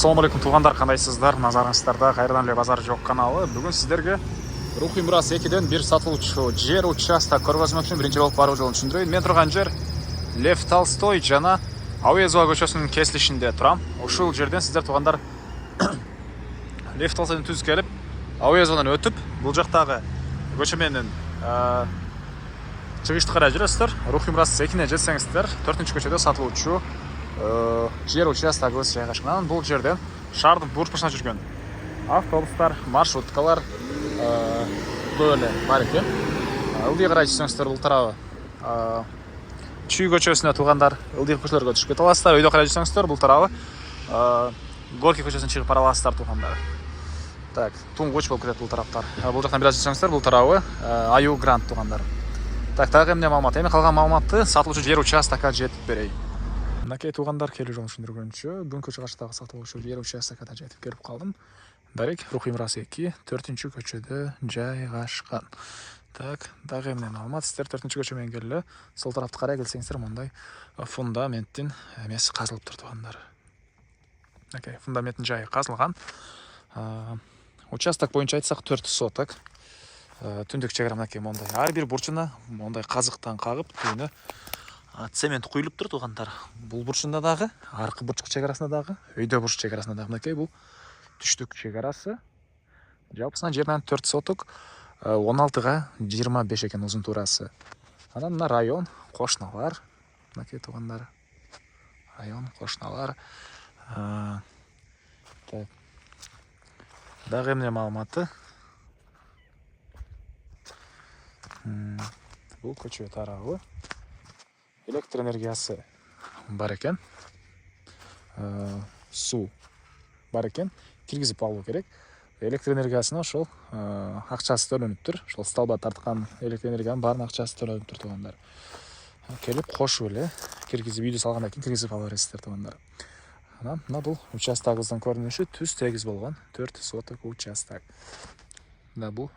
Ассалаумағалейкум туғандар, қандайсыздар? Назарыңыздарда Қайырдан эле базар жоқ каналы. Бүгін сіздерге Рухи Мурас 2-ден бір сатылуучу жер участок көргөзмөкчүмүн. Биринчи болуп баруу жолун түшүндүрөйүн. Мен турган жер Лев Толстой жана Ауезова көчөсүнүн кесилишинде турам. Ушул жерден сиздер туғандар Лев Толстойдун түз келип, Ауезовадан өтүп, бул жактагы көчө менен чыгышты карай жүрөсүздөр. Рухи Мурас 2-не жетсеңиздер, 4-көчөдө сатылуучу жер участогыбыз жайгашкан. Бул жерден шаардын бурч башына жүргөн автобустар, маршруткалар бөлө бар экен. Ылдый карай жүрсөңүздөр бул тарабы Чүй көчөсүнө туугандар, ылдый көчөлөргө түшүп кете аласыздар. Өйдө карай жүрсөңүздөр бул тарабы Горький көчөсүнө чыгып бара аласыздар туугандар. Так, туңгуч болуп кетет бул тараптар. Бул жактан бир аз жүрсөңүздөр бул тарабы Аю Грант туугандар. Так, дагы эмне маалымат? Эми калган маалыматты сатылуучу жер участокко жетип берейин. Мынакей туугандар, келүү жолун түшүндүргөнчө, бүгүнкү чыгыштагы сатылуучу жер участокко жетип келип калдым. Дарек Рухи Мурас 2, 4-көчөдө жайгашкан. Так, дагы эмне маалымат? Сиздер 4-көчө менен келе, сол тарапты карай келсеңиздер, мындай фундаменттин эмеси казылып тур туугандар. Мынакей фундаменттин жайы казылган. Участок боюнча айтсак 4 соток. Түндүк чегара мынакей мондай. Ар бир бурчуна мондай казыктан кагып, түйүнө цемент куюлуп тур туугандар. Бул бурчунда дагы, аркы бурчук чегарасында дагы, өйдө бурчук чегарасында дагы мынакей бул түштүк чегарасы. Жалпысынан жерден 4 соток, 16га 25 экен узун туурасы. Анан мына район, кошуналар, мынакей туугандар. Район, кошуналар. Так. Дагы эмне маалыматы? Бул көчө тарабы электр энергиясы бар экен. Суу бар экен. Киргизип алуу керек. Электр энергиясына ошол акчасы төлөнүптүр. Ошол столба тарткан электр энергиянын баарын акчасы төлөнүптүр туугандар. Келип кошуп эле киргизип үйдү салгандан кийин киргизип ала бересиздер туугандар. Анан мына бул участогубуздун көрүнүшү түз тегиз болгон 4 соток участок. Мына бул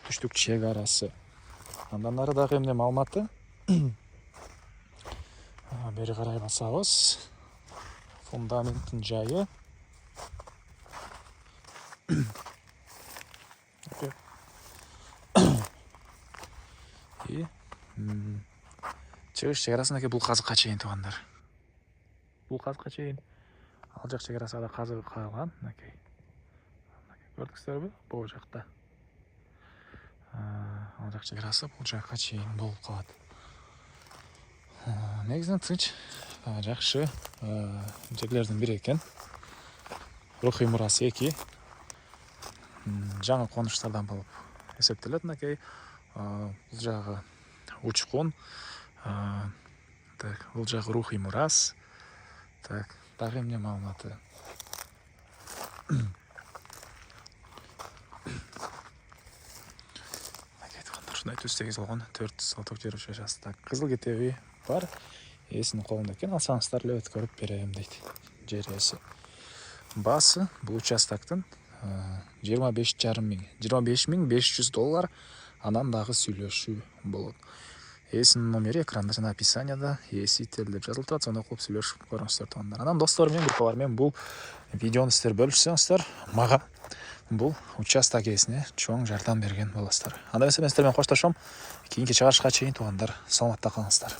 түштүк чегарасы. Андан ары дагы эмне маалыматы? Бери карай басабыз. Фундаменттин жайы. Чыгыш чегарасындагы бул казыкка чейин туугандар. Бул казыкка чейин. Ал жак чегарасы да казык калган, мынакей. Көрдүңүздөрбү? Бул жакта. Ал жак чегарасы бул жакка чейин болуп калат. Негизинен тынч, жакшы жерлердин бири экен. Рухи Мурас 2 жаңы конуштардан болуп эсептелет. Мынакей бул жагы учкун. Так, бул жагы Рухи Мурас. Так, дагы эмне маалыматы? Ушундай түз тегиз болгон 4 соток жер участок. Кызыл кетеби бар. Эсинин колунда экен. Алсаңыздар эле өткөрүп берем дейт жер ээси. Баасы бул участоктун 25.500 доллар. Анан дагы сүйлөшүү болот. Эсинин номери экранда жана описанияда ээси тел деп жазылып турат. Сонда кылып сүйлөшүп көрүңүздөр туугандар. Анан достор менен, группалар менен бул видеону сиздер бөлүшсөңүздөр, мага бул участок ээсине чоң жардам берген болосуздар. Анда эмесе мен сиздер менен коштошом. Кийинки чыгарышка чейин туугандар, саламатта калыңыздар.